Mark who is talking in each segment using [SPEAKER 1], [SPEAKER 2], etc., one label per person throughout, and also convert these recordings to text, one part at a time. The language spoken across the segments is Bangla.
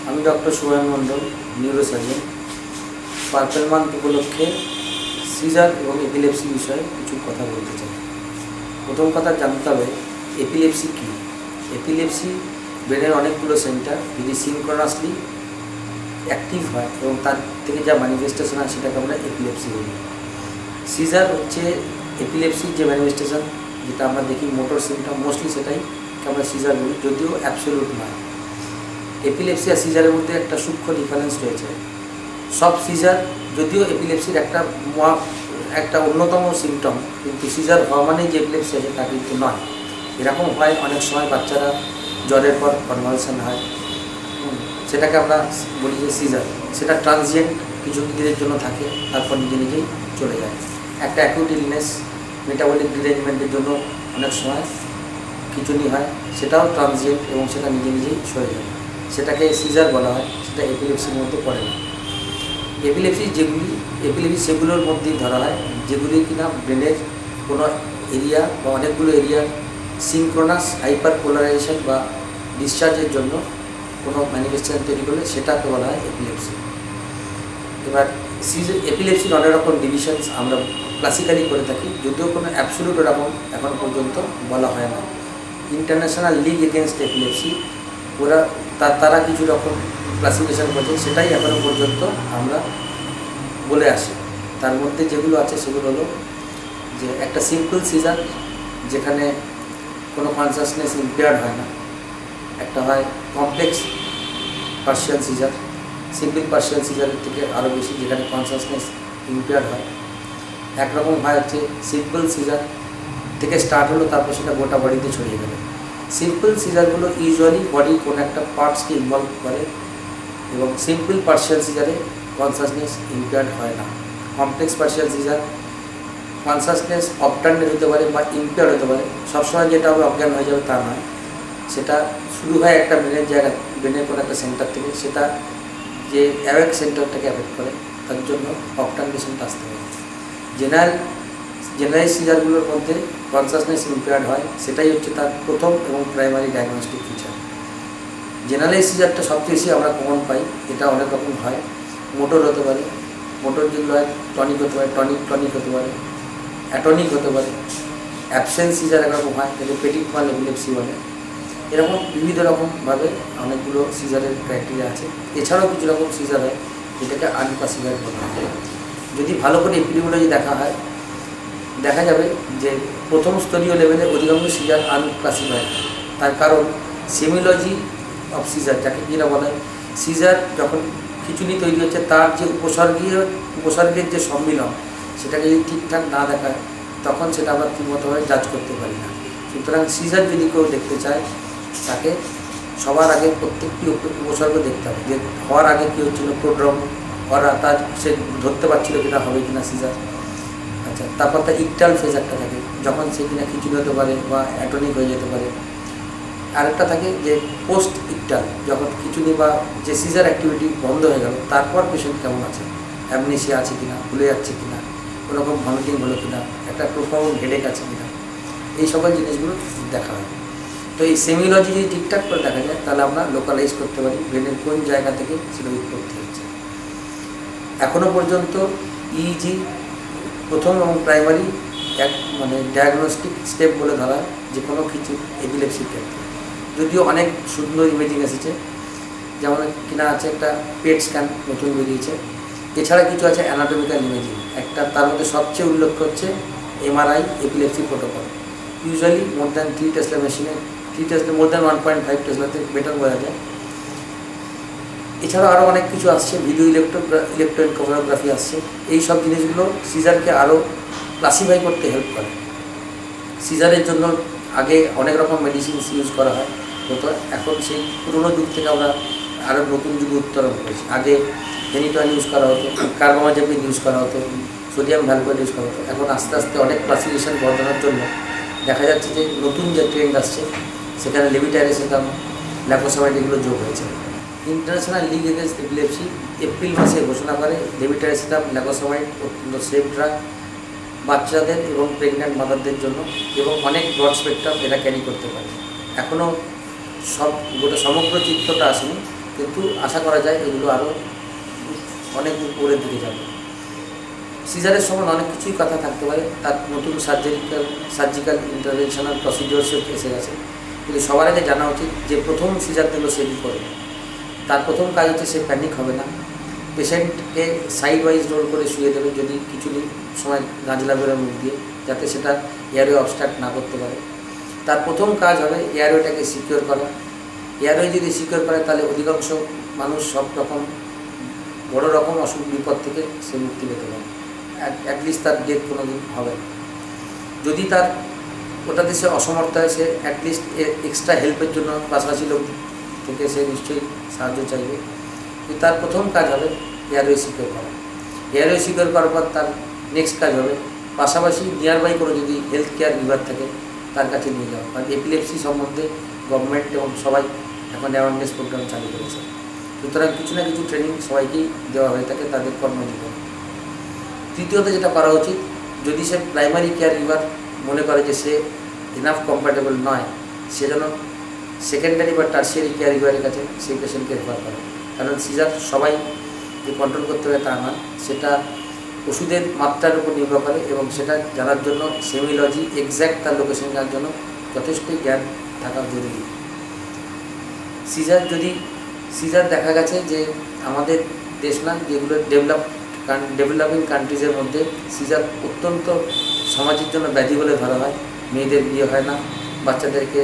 [SPEAKER 1] আমি ডক্টর সুভায়ন মণ্ডল, নিউরোসার্জন। পার্পেল মান্থ উপলক্ষে সিজার এবং এপিলেপসি বিষয়ে কিছু কথা বলতে চাই। প্রথম কথা জানতে হবে এপিলেপসি কী। এপিলেপসি ব্রেনের অনেকগুলো সেন্টার যদি সিনক্রোনাসলি অ্যাক্টিভ হয় এবং তার থেকে যা ম্যানিফেস্টেশন হয় সেটাকে আমরা এপিলেপসি বলি। সিজার হচ্ছে এপিলেপসির যে ম্যানিফেস্টেশন, যেটা আমরা দেখি মোটর সিমটম, মোস্টলি সেটাই আমরা সিজার বলি, যদিও অ্যাবসোলিউট নয়। এপিলেপসি আর সিজারের মধ্যে একটা সূক্ষ্ম ডিফারেন্স রয়েছে। সব সিজার, যদিও এপিলেপসির একটা অন্যতম সিমটম, কিন্তু সিজার হওয়া মানেই যে এপিলেপসি আছে তা কিন্তু নয়। এরকম হয় অনেক সময় বাচ্চারা জ্বরের পর কনভালশন হয়, সেটাকে আমরা বলি যে সিজার। সেটা ট্রানজিয়েন্ট, কিছু দিনের জন্য থাকে, তারপর নিজে নিজেই চলে যায়। একটা অ্যাকিউট ইলনেস, মেটাবলিক ডিরেঞ্জমেন্টের জন্য অনেক সময় খিঁচুনি হয়, সেটাও ট্রানজিয়েন্ট এবং সেটা নিজে নিজেই সরে যায়, সেটাকে সিজার বলা হয়। সেটা এপিলেপসির মধ্যে পড়ে না। এপিলেপসি সেগুলোর মধ্যেই ধরা হয় যেগুলি কিনা ব্রেনের কোনো এরিয়া বা অনেকগুলো এরিয়ার সিনক্রোনাস হাইপার পোলারাইজেশন বা ডিসচার্জের জন্য কোনো ম্যানিফেস্টেশন তৈরি করলে সেটাকে বলা হয় এপিলেপসি। এবার এপিলেপসির অনেক রকম ডিভিশনস আমরা ক্লাসিক্যালি করে থাকি, যদিও কোনো অ্যাবসোলিউট এরকম এখন পর্যন্ত বলা হয় না। ইন্টারন্যাশনাল লিগ এগেনস্ট এপিলেপসি, তারা কিছু রকম ক্লাসিফিকেশন করছে, সেটাই এখনও পর্যন্ত আমরা বলে আসি। তার মধ্যে যেগুলো আছে সেগুলো হলো যে একটা সিম্পল সিজার, যেখানে কোনো কনসাসনেস ইম্পেয়ার্ড হয় না। একটা হয় complex partial seizure, simple partial সিজারের থেকে আরও বেশি, যেখানে কনসাসনেস ইম্পেয়ার্ড হয়। একরকম হয় হচ্ছে সিম্পল সিজার থেকে স্টার্ট হলো, তারপর সেটা গোটা বডিতে ছড়িয়ে গেল। সিম্পল সিজারগুলো ইউজুয়ালি বডির কোনো একটা পার্টসকে ইনভলভ করে, এবং সিম্পল পার্শিয়াল সিজারে কনসাসনেস ইম্পেয়ার্ড হয় না। কমপ্লেক্স পার্শিয়াল সিজার কনসাসনেস অবটার্নের হতে পারে বা ইম্পেয়ার্ড হতে পারে, সবসময় যেটা হবে অজ্ঞান হয়ে যাবে তা নয়। সেটা শুরু হয় একটা ব্রেনের জায়গা, ব্রেনের কোনো একটা সেন্টার থেকে, সেটা যে অ্যাওয়েক সেন্টারটাকে অ্যাফেক্ট করে, তার জন্য অবটার্নেশনটা আসতে হবে। জেনারেল সিজারগুলোর মধ্যে কনসাসনেস ইম্পেয়ার্ড হয়, সেটাই হচ্ছে তার প্রথম এবং প্রাইমারি ডায়াগনস্টিক ফিচার। জেনারেল সিজারটা সবচেয়ে বেশি আমরা কমন পাই, এটা অনেক রকম হয়। মোটর হতে পারে, মোটর যেগুলো হয় টনিক হতে পারে, টনিক হতে পারে, অ্যাটনিক হতে পারে। অ্যাবসেন্স সিজার একরকম হয়, যেটা পেটিক মাল এপিলেপসি বলে। এরকম বিবিধ রকমভাবে অনেকগুলো সিজারের ক্রাইটেরিয়া আছে। এছাড়াও কিছু রকম সিজার হয় যেটাকে আনক্লাসিফাইড বলা হয়। যদি ভালো করে এপিডিমিওলজি দেখা হয়, দেখা যাবে যে প্রথম স্তরীয় লেভেলে অধিকাংশ সিজার আনক্লাসিফাইড। তার কারণ সেমিওলজি অফ সিজার, যাকে কিনা বলা হয়, সিজার যখন খিঁচুনি তৈরি হচ্ছে, তার যে উপসর্গের যে সম্মিলন, সেটাকে যদি ঠিকঠাক না দেখায়, তখন সেটা আমরা ঠিকমতোভাবে জাজ করতে পারি না। সুতরাং সিজার যদি কেউ দেখতে চায়, তাকে সবার আগে প্রত্যেকটি উপসর্গ দেখতে হবে, যে হওয়ার আগে কী হচ্ছিলো, প্রোড্রম করা, তার সে ধরতে পারছিল কিনা হবে কিনা সিজার। আচ্ছা, তারপর তার ইকটাল ফেজ একটা থাকে, যখন সে কিনা খিঁচুনি হতে পারে বা অ্যাটনিক হয়ে যেতে পারে। আরেকটা থাকে যে পোস্ট ইকটাল, যখন খিঁচুনি বা যে সিজার অ্যাক্টিভিটি বন্ধ হয়ে গেল, তারপর পেশেন্ট কেমন আছে, অ্যামনেসিয়া আছে কিনা, ভুলে যাচ্ছে কিনা, কোনোরকম ভমিটিং হলো কিনা, একটা প্রোফাউন্ড হেডেক আছে কিনা, এই সকল জিনিসগুলো দেখা হয়। তো এই সেমিওলজি যদি ঠিকঠাক করে দেখা যায়, তাহলে আমরা লোকালাইজ করতে পারি ব্রেনের কোন জায়গা থেকে সেটা উৎপত্তি হচ্ছে। এখনও পর্যন্ত ইইজি প্রথম এবং প্রাইমারি ডায়াগনস্টিক স্টেপ বলে ধরা যে কোনো কিছু এপিলেপসির ক্ষেত্রে। যদিও অনেক সুন্দর ইমেজিং এসেছে, যেমন কিনা আছে একটা পেট স্ক্যান নতুন বেরিয়েছে। এছাড়া কিছু আছে অ্যানাটমিক্যাল ইমেজিং, একটা তার মধ্যে সবচেয়ে উল্লেখ হচ্ছে MRI epilepsy protocol. Usually more than 3 Tesla মেশিনে, মোর দ্যান 1.5 টেসলাতে বেটার বোঝা যায়। এছাড়াও আরও অনেক কিছু আসছে, ভিডিও ইলেকট্রোএনকেফালোগ্রাফি আসছে। এই সব জিনিসগুলো সিজারকে আরও ক্লাসিফাই করতে হেল্প করে। সিজারের জন্য আগে অনেক রকম মেডিসিন ইউজ করা হয় হতো, এখন সেই পুরোনো যুগ থেকে আমরা আরও নতুন যুগে উত্তরণ করেছি। আগে ফেনিটয়েন ইউজ করা হতো, কার্বামাজেপিন ইউজ করা হতো, সোডিয়াম ভ্যালকুয়েট ইউজ করা হতো। এখন আস্তে আস্তে অনেক ক্লাসিফিকেশন বর্ধনার জন্য দেখা যাচ্ছে যে নতুন যে ট্রেন্ড আসছে, সেখানে লেভিটাইরাসেটাম, ল্যাকোসামাইড এগুলো যোগ হয়েছে। International league against epilepsy April মাসে ঘোষণা করে লেভিটাইরাসেটাম, ল্যাকোসামাইড অত্যন্ত সেফ ড্রাগ বাচ্চাদের এবং প্রেগন্যান্ট মাদারদের জন্য, এবং অনেক ব্রড স্পেকট্রাম এরা ক্যারি করতে পারে। এখনও গোটা সমগ্র চিত্রটা আসেনি, কিন্তু আশা করা যায় এগুলো আরও অনেক উপরের দিকে যাবে। সিজারের সময় অনেক কিছুই কথা থাকতে পারে, তার নতুন সার্জিক্যাল ইন্টারভেনশনাল প্রসিডিওরস এসে গেছে, কিন্তু সবার আগে জানা উচিত যে প্রথম সিজার দিল সে কী করবে। তার প্রথম কাজ হচ্ছে সে প্যানিক হবে না, পেশেন্টকে সাইড ওয়াইজ রোল করে শুয়ে দেবে যদি কিছু সময় গাঁজলা বেরোয় মুখ দিয়ে, যাতে সেটা এয়ারওয়ে অবস্ট্রাক্ট না করতে পারে। তার প্রথম কাজ হবে এয়ারওয়েটাকে সিকিউর করা। এয়ারওয়ে যদি সিকিউর করে তাহলে অধিকাংশ মানুষ সব রকম বড় রকম অসুখ বিপদ থেকে সে মুক্তি পেতে পারে, অ্যাটলিস্ট তার ডেথ কোনো দিন হবে না। যদি তার ওটাতে সে অসমর্থ হয়, সে অ্যাটলিস্ট এক্সট্রা হেল্পের জন্য পাশাপাশি লোক থেকে সে নিশ্চয়ই সাহায্য চাইবে। কিন্তু তার প্রথম কাজ হবে এয়ারওয়ে সিকিউর করা। এয়ারওয়ে সিকিউর করার পর তার নেক্সট কাজ হবে পাশাপাশি নিয়ার বাই কোনো যদি হেলথ কেয়ার বিভাগ থাকে তার কাছে নিয়ে যাওয়া। কারণ এপিলেপসি সম্বন্ধে গভর্নমেন্ট এবং সবাই এখন অ্যাওয়ারনেস প্রোগ্রাম চালু করেছে, সুতরাং কিছু না কিছু ট্রেনিং সবাইকেই দেওয়া হয়ে থাকে তাদের কর্মজীবনে। তৃতীয়ত যেটা করা উচিত, যদি সে প্রাইমারি কেয়ার গিভার মনে করে যে সে ইনাফ কম্প্যাটেবল নয়, সে যেন সেকেন্ডারি বা টার্সিয়ারি কেয়ার গিভারের কাছে সেই পেশেন্টকে রেফার করে। কারণ সিজার সবাই যে কন্ট্রোল করতে হবে তা নয়, সেটা ওষুধের মাত্রার উপর নির্ভর করে এবং সেটা জানার জন্য সেমিলজি এক্স্যাক্ট তার লোকেশন জানার জন্য যথেষ্টই জ্ঞান থাকা জরুরি। সিজার দেখা গেছে যে আমাদের দেশ না, যেগুলো ডেভেলপিং কান্ট্রিজের মধ্যে সিজার অত্যন্ত সমাজের জন্য ব্যাধি বলে ধরা হয়। মেয়েদের বিয়ে হয় না, বাচ্চাদেরকে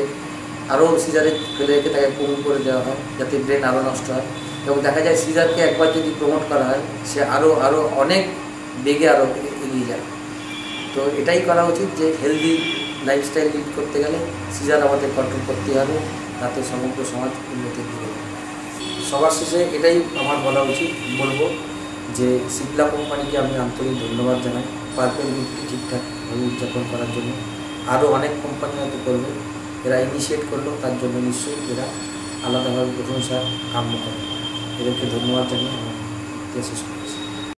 [SPEAKER 1] আরও সিজারে ফেলে রেখে তাকে পঙ্গু করে দেওয়া হয় যাতে ব্রেন আরও নষ্ট হয়, এবং দেখা যায় সিজারকে একবার যদি প্রমোট করা হয় সে আরও অনেক বেগে আরও এগিয়ে যায়। তো এটাই করা উচিত যে হেলদি লাইফস্টাইল লিড করতে গেলে সিজার আমাদের কন্ট্রোল করতে হবে, তাতে সমগ্র সমাজ উন্নতির দিকে। সবার শেষে এটাই আমার বলবো যে সিপলা কোম্পানিকে আমি আন্তরিক ধন্যবাদ জানাই পার্পেল উইককে ঠিকঠাকভাবে উদযাপন করার জন্য। আরও অনেক কোম্পানি হয়তো করবে, এরা ইনিশিয়েট করলো, তার জন্য নিশ্চয়ই এরা আলাদাভাবে প্রশংসা কাম্য করে। এদেরকে ধন্যবাদ জানিয়ে আমার শেষ করছি।